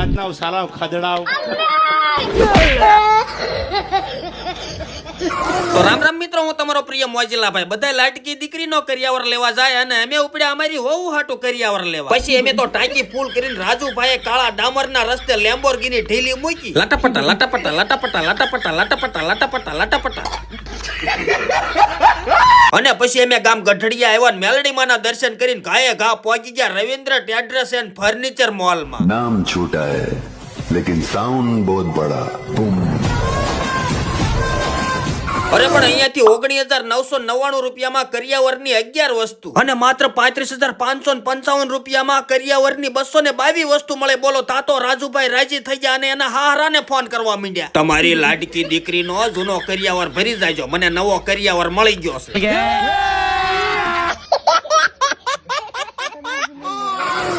જાતના સાલા ખદડાવ. તો રામ રામ મિત્રો, હું તમારો પ્રિય મોજીલા ભાઈ. બધા લાટકી દીકરીનો કરિયાવર લેવા જાય અને અમે ઉપડ્યા અમારી હોવું હાટું કરિયાવર લેવા. પછી અમે તો ટાંકી ફૂલ કરીને રાજુભાઈએ કાળા ડામરના રસ્તે લેમ્બોર્ગિની ઢીલી મૂકી. લટાપટા લટાપટા લટાપટા લટાપટા લટાપટા લટાપટા લટાપટા. અને પછી અમે ગામ ગઢડિયા આવ્યા ને મેલડીમાના દર્શન કરીને ઘાએ ઘા પહોંચી ગયા રવિન્દ્ર ટેડ્રસ એન્ડ ફર્નિચર મોલમાં. नाम छोटा है लेकिन साउंड बहुत बड़ा. बूम. અરે પણ અહીંયાથી 19,999 રૂપિયામાં કરિયાવરની 11 વસ્તુ અને માત્ર 35,555 રૂપિયામાં કરિયાવરની 222 વસ્તુ મળે. બોલો, તાતો રાજુભાઈ રાજી થઈ ગયા અને એના હારાને ફોન કરવા માંડ્યા. તમારી લાડકી દીકરીનો જૂનો કરિયાવર ભરી જાયજો, મને નવો કરિયાવર મળી ગયો છે.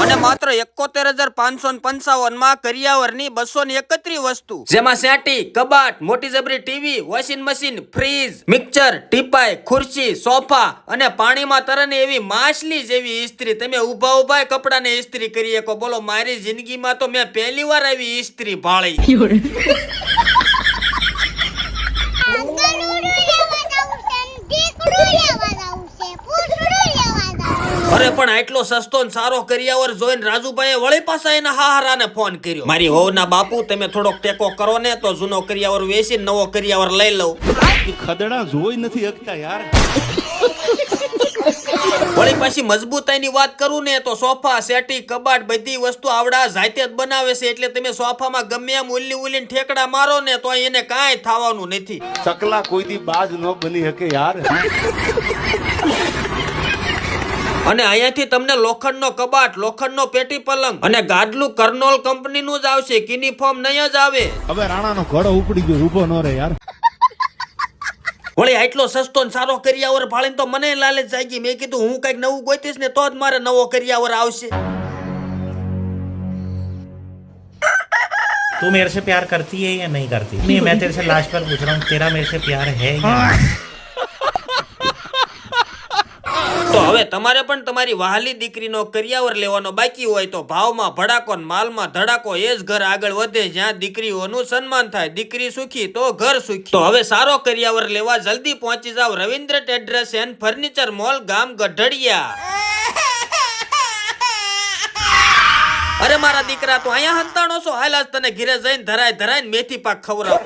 અને માત્ર 71,555 માં કરિયાવરની 231 વસ્તુ, જેમાં સેટી, કબાટ, મોટી જબરી TV, washing machine, fridge, mixer, ટીપાઈ, ખુરશી, સોફા અને પાણીમાં તરને એવી માછલી જેવી ઇસ્ત્રી. તમે ઉભા ઉભા કપડાને ઇસ્ત્રી કરી શકો. બોલો, મારી જિંદગીમાં તો મેં પહેલી વાર આવી ઇસ્ત્રી ભાળી. અરે પણ આટલો સસ્તો ને સારો કરિયાવર જોઈને રાજુભાઈએ વળી પાછા એના હારાને ફોન કર્યો. મારી હોવના બાપુ, તમે થોડોક ટેકો કરો ને તો જૂનો કરિયાવર વેચી નવો કરિયાવર લઈ લઉં. ખદડા જોઈ નથી શકતા યાર. વળી પાછી મજબૂતાઈની વાત કરું ને તો સોફા, સેટી, કબાટ બધી વસ્તુ આવડા જાતે જ બનાવે છે. એટલે તમે સોફામાં ગમે એમ ઉલ્લીને ઠેકડા મારો ને તો એને કાંઈ થવાનું નથી. ચકલા કોઈ દી બાજ ન બની શકે યાર. અને અહીંયાથી તમને લોખંડનો કબાટ, લોખંડનો પેટી પલંગ અને ગાડલું કર્નોલ કંપનીનું જ આવશે. યુનિફોર્મ નહીં જ આવે. હવે રાણાનો ઘોડો ઉપડી ગયો, ઊભો ન રહે યાર. વળી આટલો સસ્તો ને સારો કરિયાવર ભાળીને તો મને લાલચ જાગી. મેં કીધું હું કઈક નવું ગોતીશ ને તો જ મારે નવો કરિયાવર આવશે. तू मेरे से प्यार करती है या नहीं करती? नहीं, मैं तेरे से लास्ट बार पूछ रहा हूँ, तेरा मेरे से प्यार है या नहीं? તો હવે તમારે પણ તમારી વહાલી દીકરીનો કરિયાવર લેવાનો બાકી હોય તો ભાવમાં ભડાકો ને માલમાં ધડાકો, એ જ ઘર આગળ વધે જ્યાં દીકરીઓનું સન્માન થાય. દીકરી સુખી તો ઘર સુખી. તો હવે સારો કરિયાવર લેવા જલ્દી પહોંચી જાવ રવિન્દ્ર ટેડ્રસ એન્ડ ફર્નિચર મોલ, ગામ ગઢડિયા. અરે મારા દીકરા, તો અહીંયા હંતાણો છો? હાલ આજ તને ઘીરે જઈને ધરાય મેથી પાક ખવડાવ.